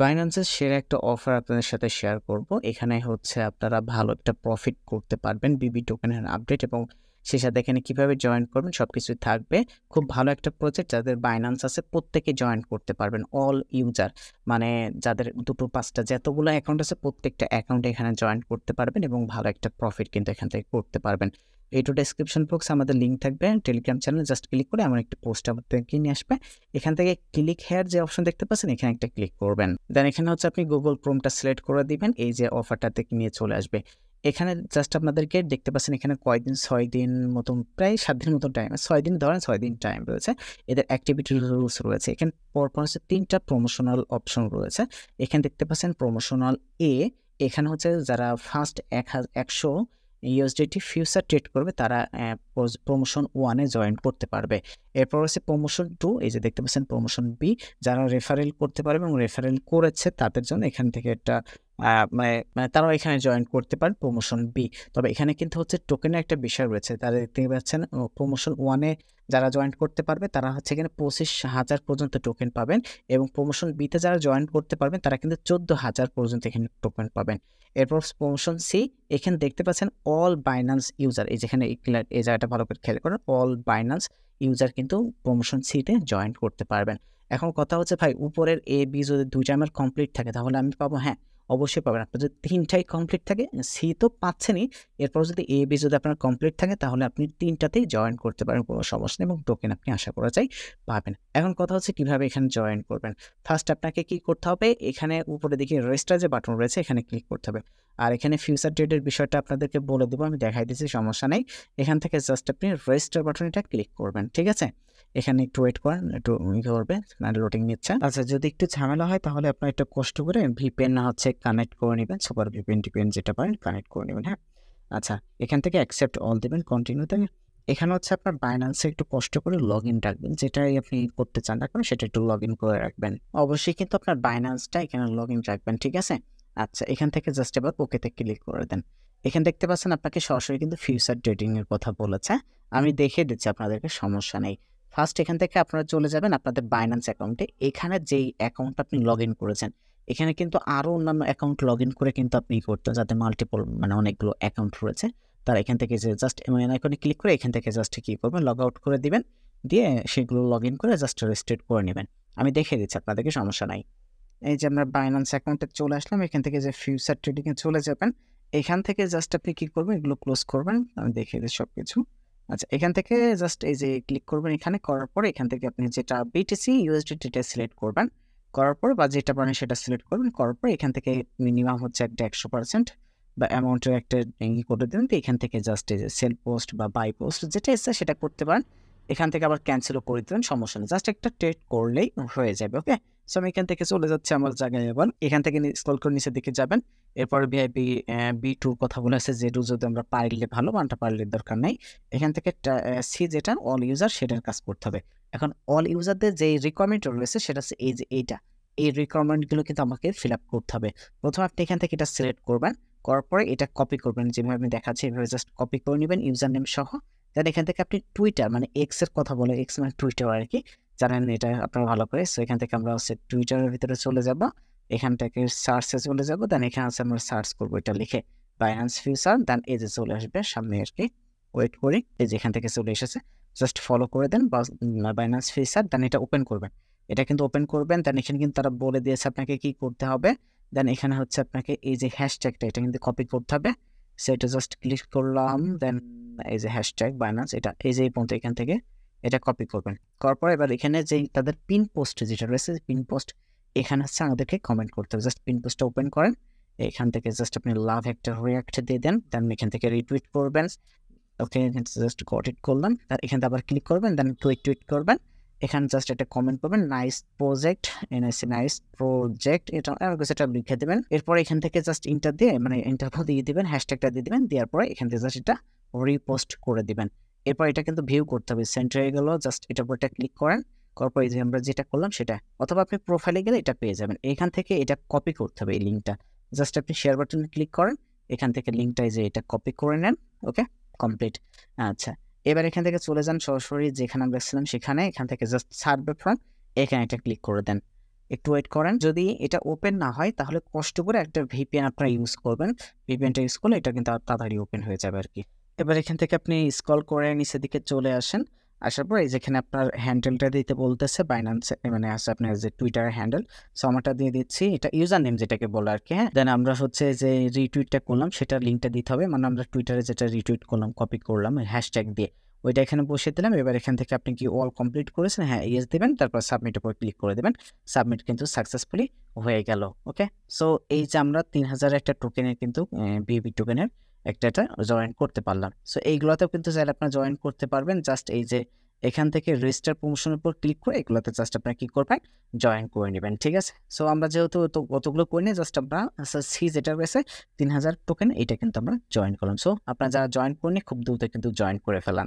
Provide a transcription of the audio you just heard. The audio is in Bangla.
বাইন্যান্সের সেরা একটা অফার আপনাদের সাথে শেয়ার করব। এখানে হচ্ছে আপনারা ভালো একটা প্রফিট করতে পারবেন। বিবি টোকেনের আপডেট এবং সেই সাথে এখানে কিভাবে জয়েন করবেন সবকিছুই থাকবে। খুব ভালো একটা প্রজেক্ট, যাদের বাইন্যান্স আছে প্রত্যেকে জয়েন করতে পারবেন। অল ইউজার মানে যাদের 2-5টা যতগুলো অ্যাকাউন্ট আছে প্রত্যেকটা অ্যাকাউন্টে এখানে জয়েন করতে পারবেন এবং ভালো একটা প্রফিট কিন্তু এখান থেকে করতে পারবেন। ডেসক্রিপশন বক্সে আমাদের লিঙ্ক থাকবে। টেলিগ্রাম চ্যানেল জাস্ট ক্লিক করে এমন একটা পোস্ট আপনাদেরকে নিয়ে আসবে। এখান থেকে ক্লিক হেয়ার যে অপশন দেখতে পাচ্ছেন এখানে একটা ক্লিক করবেন। দেন এখানে হচ্ছে আপনি গুগল ক্রোমটা সিলেক্ট করে দিবেন। এই যে অফারটাতে নিয়ে চলে আসবে। এখানে জাস্ট আপনাদেরকে দেখতে পাচ্ছেন এখানে কয়দিন 6 দিন মতন, প্রায় 7 দিন মতন টাইম, 6 দিন ধরেন, 6 দিন টাইম রয়েছে। এদের অ্যাক্টিভিটি রুলস রয়েছে। এখানে পরপর হচ্ছে 3টা প্রমোশনাল অপশন রয়েছে। এখানে দেখতে পাচ্ছেন প্রমোশনাল এ, এখানে হচ্ছে যারা ফার্স্ট 100 ইউএসডিটি ফিউচার ট্রেড করবে তারা প্রমোশন 1-এ জয়েন করতে পারবে। এরপর হচ্ছে প্রমোশন 2, এই যে দেখতে পাচ্ছেন প্রমোশন বি, যারা রেফারেল করতে পারবে এবং রেফারেল করেছে তাদের জন্য এখান থেকে একটা মানে তারাও এখানে জয়েন করতে পারে প্রমোশন বি। তবে এখানে কিন্তু হচ্ছে টোকেনের একটা বিষয় রয়েছে। তারা দেখতে পাচ্ছেন প্রমোশন 1-এ যারা জয়েন করতে পারবে তারা হচ্ছে এখানে 25,000 পর্যন্ত টোকেন পাবেন এবং প্রমোশন বিতে যারা জয়েন করতে পারবেন তারা কিন্তু 14,000 পর্যন্ত এখানে টোকেন পাবেন। এরপর প্রমোশন সি, এখানে দেখতে পাচ্ছেন অল বাইন্যান্স ইউজার, এই যেখানে এই জায়গাটা ভালো করে খেয়াল করেন, অল বাইন্যান্স ইউজার কিন্তু প্রমোশন সিতে জয়েন করতে পারবেন। এখন কথা হচ্ছে ভাই, উপরের এ বি যদি 2টা আমার কমপ্লিট থাকে তাহলে আমি পাবো? হ্যাঁ, অবশ্যই পাবেন। আপনার যদি 3টাই কমপ্লিট থাকে, সি তো পাচ্ছেনই, এরপর যদি এ বি যদি আপনার কমপ্লিট থাকে তাহলে আপনি 3টাতেই জয়েন করতে পারেন, কোনো সমস্যা নেই এবং টোকেন আপনি আশা করা যায় পাবেন। এখন কথা হচ্ছে কিভাবে এখানে জয়েন করবেন। ফার্স্ট আপনাকে কি করতে হবে, এখানে উপরে দিকে রেজিস্টার যে বাটন রয়েছে এখানে ক্লিক করতে হবে। আর এখানে ফিউচার ট্রেডের বিষয়টা আপনাদেরকে বলে দেবো, আমি দেখাই দিচ্ছি, সমস্যা নেই। এখান থেকে জাস্ট আপনি রেজিস্টার বাটনটা ক্লিক করবেন, ঠিক আছে? এখানে একটু ওয়েট করেন, একটু করবে, লোডিং নিচ্ছে। আচ্ছা, যদি একটু ঝামেলা হয় তাহলে আপনার একটু কষ্ট করে ভিপিএন হচ্ছে কানেক্ট করে নেবেন, সুপার ভিপিএন টিপিএন যেটা পারেন কানেক্ট করে নেবেন। হ্যাঁ, আচ্ছা, এখান থেকে অ্যাকসেপ্ট অল দেবেন, কন্টিনিউতে। এখানে হচ্ছে আপনার বাইন্যান্সে একটু কষ্ট করে লগ ইন রাখবেন, যেটাই আপনি করতে চান না কেন সেটা একটু লগ ইন করে রাখবেন। অবশ্যই কিন্তু আপনার বাইন্যান্সটা এখানে লগ ইন রাখবেন, ঠিক আছে? আচ্ছা, এখান থেকে জাস্ট এবার ওকেতে ক্লিক করে দেন। এখানে দেখতে পাচ্ছেন আপনাকে সরাসরি কিন্তু ফিউচার ট্রেডিং এর কথা বলেছে। আমি দেখিয়ে দিচ্ছি আপনাদেরকে, সমস্যা নেই। ফার্স্ট এখান থেকে আপনারা চলে যাবেন আপনাদের বাইন্যান্স অ্যাকাউন্টে। এখানে যেই অ্যাকাউন্ট আপনি লগ ইন করেছেন এখানে কিন্তু আরও অন্যান্য অ্যাকাউন্ট লগ ইন করে কিন্তু আপনি করতেন, যাতে মাল্টিপল মানে অনেকগুলো অ্যাকাউন্ট রয়েছে। তার এখান থেকে যে জাস্ট আইকনে ক্লিক করে এখান থেকে জাস্ট কী করবেন, লগ আউট করে দিবেন, দিয়ে সেগুলো লগ ইন করে জাস্ট রেজিস্টার করে নেবেন। আমি দেখিয়ে দিচ্ছি আপনাদেরকে, সমস্যা নাই। এই যে আমরা বাইন্যান্স অ্যাকাউন্টে চলে আসলাম, এখান থেকে যে ফিউচার ট্রেডিংয়ে চলে যাবেন। এখান থেকে জাস্ট আপনি কী করবেন, এগুলো ক্লোজ করবেন, আমি দেখিয়ে দিই সব কিছু। আচ্ছা, এখান থেকে জাস্ট এই যে ক্লিক করবেন, এখানে করার পরে এখান থেকে আপনি যেটা বিটিসি ইউএসডিটি সিলেক্ট করবেন, করার পর বা যেটা পারেন সেটা সিলেক্ট করবেন, করার পর এখান থেকে মিনিমাম হচ্ছে একটা 100% বা অ্যামাউন্টের একটা করে দেবেন। তো এখান থেকে জাস্ট এই যে সেল পোস্ট বা বাই পোস্ট যেটা ইচ্ছা সেটা করতে পারেন। এখান থেকে আবার ক্যান্সেলও করে দেবেন, সমস্যা নেই, জাস্ট একটা ট্রেড করলেই হয়ে যাবে। ওকে, সো আমি এখান থেকে চলে যাচ্ছি আমার জায়গায়। এবার এখান থেকে স্ক্রল করে নিচের দিকে যাবেন। এরপর ভিআইপি বি2 কথা বলে আছে, যে যদি আমরা পারলে ভালো, বানটা পারলে দরকার নাই। এখান থেকে সি যেটা অল ইউজার সেটার কাজ করতে হবে। এখন অল ইউজারদের যে রিকোয়ারমেন্ট রয়েছে সেটা হচ্ছে এই যে এইটা, এই রিকোয়ারমেন্টগুলো কিন্তু আমাকে ফিল আপ করতে হবে। প্রথমে আপনি এখান থেকে এটা সিলেক্ট করবেন, করার পরে এটা কপি করবেন, যেভাবে আমি দেখাচ্ছি এভাবে জাস্ট কপি করে নেবেন ইউজার নেম সহ। দেন এখান থেকে আপনি টুইটার মানে এক্স এর কথা বলে, এক্স মানে টুইটার আর কি, জানেন এটা আপনারা ভালো করে। সো এখান থেকে আমরা হচ্ছে টুইটারের ভিতরে চলে যাব, এখান থেকে সার্চে চলে যাব। দেন এখানে আছে আমরা সার্চ করবো এটা লিখে বাইন্যান্স ফিউচার। দেন এই যে চলে আসবে সামনে আর কি, ওয়েট করি, এই যে এখান থেকে চলে এসেছে, জাস্ট ফলো করে দেন বাইন্যান্স ফিউচার। দেন এটা ওপেন করবেন, এটা কিন্তু ওপেন করবেন। দেন এখানে কিন্তু তারা বলে দিয়েছে আপনাকে কি করতে হবে। দেন এখানে হচ্ছে আপনাকে এই যে হ্যাশট্যাগটা এটা কিন্তু কপি করতে হবে, সেটা জাস্ট ক্লিক করলাম। দেন এই যে হ্যাশট্যাগ বাইন্যান্স, এটা এই যে এই পর্যন্ত এখান থেকে এটা কপি করবেন। করার পর এবার এখানে যে তাদের পিন পোস্ট যেটা রয়েছে, পিন পোস্ট এখানে হচ্ছে আমাদেরকে কমেন্ট করতে হবে। জাস্ট পিন পোস্টটা ওপেন করেন, এখান থেকে জাস্ট আপনি লাভ একটা রিয়াক্ট দিয়ে দেন। দেন এখান থেকে রিটুইট করবেন। ওকে, জাস্ট গট ইট করলাম। আর এখান থেকে আবার ক্লিক করবেন, দেন টুইট করবেন। এখানে জাস্ট একটা কমেন্ট করবেন, nice project, NIC nice project, এটা সেটা লিখে দেবেন। এরপর এখান থেকে জাস্ট ইন্টার দিয়ে মানে ইন্টারভিউ দিয়ে দিবেন, হ্যাশট্যাগটা দিয়ে দিবেন, দেওয়ার পরে এখান থেকে জাস্ট এটা রিপোস্ট করে দিবেন। এরপর এটা কিন্তু ভিউ করতে হবে, সেন্ড হয়ে গেল। জাস্ট এটার উপর একটা ক্লিক করেন, করার পর এই যে আমরা যেটা করলাম সেটা, অথবা আপনি প্রোফাইলে গেলে এটা পেয়ে যাবেন। এখান থেকে এটা কপি করতে হবে, এই লিঙ্কটা জাস্ট আপনি শেয়ার বাটনে ক্লিক করেন, এখান থেকে লিঙ্কটা এই যে এটা কপি করে নেন। ওকে, কমপ্লিট। আচ্ছা, এবার এখান থেকে চলে যান সরাসরি যেখানে আমরা ছিলাম সেখানে, এখান থেকে জাস্ট সার্ভে ফর্ম, এখানে একটা ক্লিক করে দেন। একটু ওয়েট করেন। যদি এটা ওপেন না হয় তাহলে কষ্ট করে একটা ভিপিএন আপনারা ইউজ করবেন। ভিপিএনটা ইউজ করলে এটা কিন্তু তাড়াতাড়ি ওপেন হয়ে যাবে আরকি। এবার এখান থেকে আপনি স্ক্রল করে নিচের দিকে চলে আসেন। আসার পর এই যেখানে আপনার হ্যান্ডেলটা দিতে বলতেছে বাইন্যান্স মানে আছে আপনার যে টুইটারের হ্যান্ডেল। সো আমারটা দিয়ে দিচ্ছি। এটা ইউজার নেম যেটাকে বলে আরকি, হ্যাঁ? দেন আমরা হচ্ছে যে রিটুইটটা করলাম সেটার লিঙ্কটা দিতে হবে। মানে আমরা টুইটারে যেটা রিটুইট করলাম, কপি করলাম হ্যাশট্যাগ দিয়ে। ওইটা এখানে বসিয়ে দিলাম। এবার এখান থেকে আপনি কি অল কমপ্লিট করেছেন? হ্যাঁ, ইয়েস দিবেন। তারপর সাবমিট উপর ক্লিক করে দিবেন। সাবমিট কিন্তু সাকসেসফুলি হয়ে গেল। ওকে? সো এই যে আমরা ৩,০০০ একটা টোকেনের কিন্তু বিবি টোকেনের এটা জয়েন করতে পারলাম। সো এইগুলাতেও কিন্তু চাইলে আপনারা জয়েন করতে পারবেন। জাস্ট এই যে এখান থেকে রেজিস্টার প্রমোশনের উপর ক্লিক করে এগুলাতে জাস্ট আপনারা কি করবেন? জয়েন করে নিবেন। ঠিক আছে? সো আমরা যেহেতু অতগুলো করে নিই, জাস্ট আমরা সি যেটা রয়েছে ৩,০০০ টোকেন, এইটা কিন্তু আমরা জয়েন করলাম। সো আপনারা যারা জয়েন করেননি খুব দ্রুত কিন্তু জয়েন করে ফেলান।